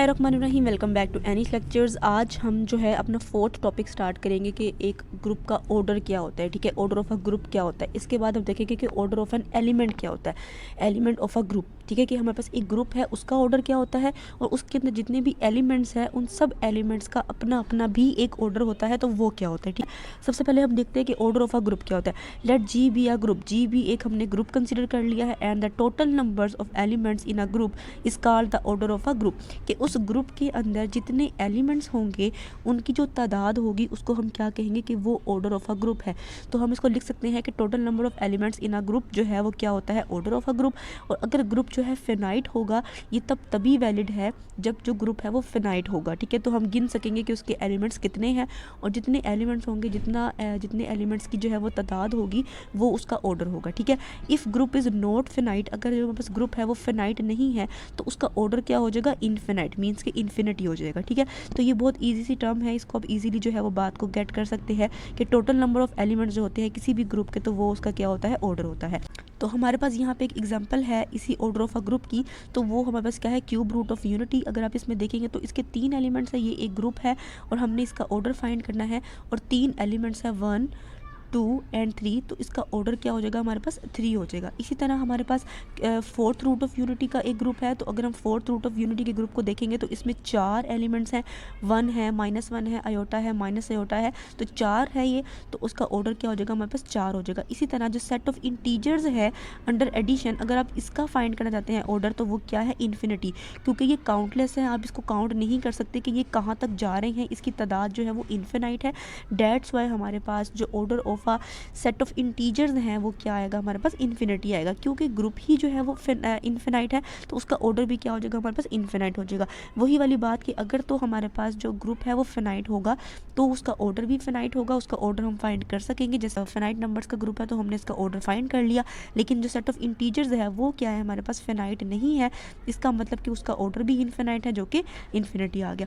बिस्मिल्लाहिर्रहमानिर्रहीम। Welcome back to Anees lectures. आज हम जो है अपना फोर्थ टॉपिक स्टार्ट करेंगे कि एक ग्रुप का ऑर्डर क्या होता है। ठीक है, ऑर्डर ऑफ अ ग्रुप क्या होता है। इसके बाद हम देखेंगे कि ऑर्डर ऑफ एन एलिमेंट क्या होता है, एलिमेंट ऑफ अ ग्रुप। ठीक है, कि हमारे पास एक ग्रुप है, उसका ऑर्डर क्या होता है और उसके अंदर जितने भी एलिमेंट्स हैं उन सब एलिमेंट्स का अपना अपना भी एक ऑर्डर होता है, तो वो क्या होता है। ठीक, सबसे पहले हम देखते हैं कि ऑर्डर ऑफ अ ग्रुप क्या होता है। Let G be a group. G भी एक हमने ग्रुप कंसिडर कर लिया है and the total numbers of elements in a group is called the order of a group. कि उस ग्रुप के अंदर जितने एलिमेंट्स होंगे उनकी जो तादाद होगी उसको हम क्या कहेंगे कि वो ऑर्डर ऑफ अ ग्रुप है। तो हम इसको लिख सकते हैं कि total number of elements in a group जो है वो क्या होता है, ऑर्डर ऑफ अ ग्रुप। और अगर ग्रुप जो है फिनाइट होगा, ये तब तभी वैलिड है जब जो ग्रुप है वो फिनाइट होगा। ठीक है, तो हम गिन सकेंगे कि उसके एलिमेंट्स कितने हैं और जितने एलिमेंट्स होंगे, जितने एलिमेंट्स की जो है वो तादाद होगी वो उसका ऑर्डर होगा। ठीक है, if group is not finite, अगर जो हमारे पास ग्रुप है वो फिनाइट नहीं है तो उसका ऑर्डर क्या हो जाएगा, इनफिनाइट, मीन्स कि इन्फिनिटी हो जाएगा। ठीक है, तो ये बहुत ईजी सी टर्म है, इसको आप इजीली जो है वो बात को गेट कर सकते हैं कि टोटल नंबर ऑफ एलिमेंट्स जो होते हैं किसी भी ग्रुप के, तो वो उसका क्या होता है, ऑर्डर होता है। तो हमारे पास यहाँ पे एक एग्जांपल है इसी ऑर्डर ऑफ अ ग्रुप की, तो वो हमारे पास क्या है, क्यूब रूट ऑफ यूनिटी। अगर आप इसमें देखेंगे तो इसके 3 एलिमेंट्स है, ये एक ग्रुप है और हमने इसका ऑर्डर फाइंड करना है और 3 एलिमेंट्स है 1 2 एंड 3, तो इसका ऑर्डर क्या हो जाएगा, हमारे पास 3 हो जाएगा। इसी तरह हमारे पास फोर्थ रूट ऑफ यूनिटी का एक ग्रुप है, तो अगर हम फोर्थ रूट ऑफ यूनिटी के ग्रुप को देखेंगे तो इसमें 4 एलिमेंट्स हैं, 1 है, -1 है, आयोटा है, माइनस आयोटा है, तो 4 है ये, तो उसका ऑर्डर क्या हो जाएगा, हमारे पास 4 हो जाएगा। इसी तरह जो सेट ऑफ इंटीजर्स है अंडर एडिशन, अगर आप इसका फाइंड करना चाहते हैं ऑर्डर, तो वो क्या है, इन्फिनिटी, क्योंकि ये काउंटलेस है, आप इसको काउंट नहीं कर सकते कि ये कहाँ तक जा रहे हैं, इसकी तादाद जो है वो इन्फिनाइट है। डेट्स वाई हमारे पास जो order of a set of integers हैं वो क्या आएगा, हमारे पास इन्फिनिटी आएगा, क्योंकि ग्रुप ही जो है वो इन्फिनाइट है, तो उसका ऑर्डर भी क्या हो जाएगा, हमारे पास इन्फिनाइट हो जाएगा। वही वाली बात कि अगर तो हमारे पास जो ग्रुप है वो फिनाइट होगा तो उसका ऑर्डर भी फिनाइट होगा, उसका ऑर्डर हम फाइंड कर सकेंगे। जैसे फिनाइट नंबर्स का ग्रुप है तो हमने इसका ऑर्डर फाइंड कर लिया, लेकिन जो सेट ऑफ इंटीजर्स है वो क्या है, हमारे पास फिनाइट नहीं है, इसका मतलब कि उसका ऑर्डर भी इन्फिनाइट है, जो कि इन्फिनिटी आ गया।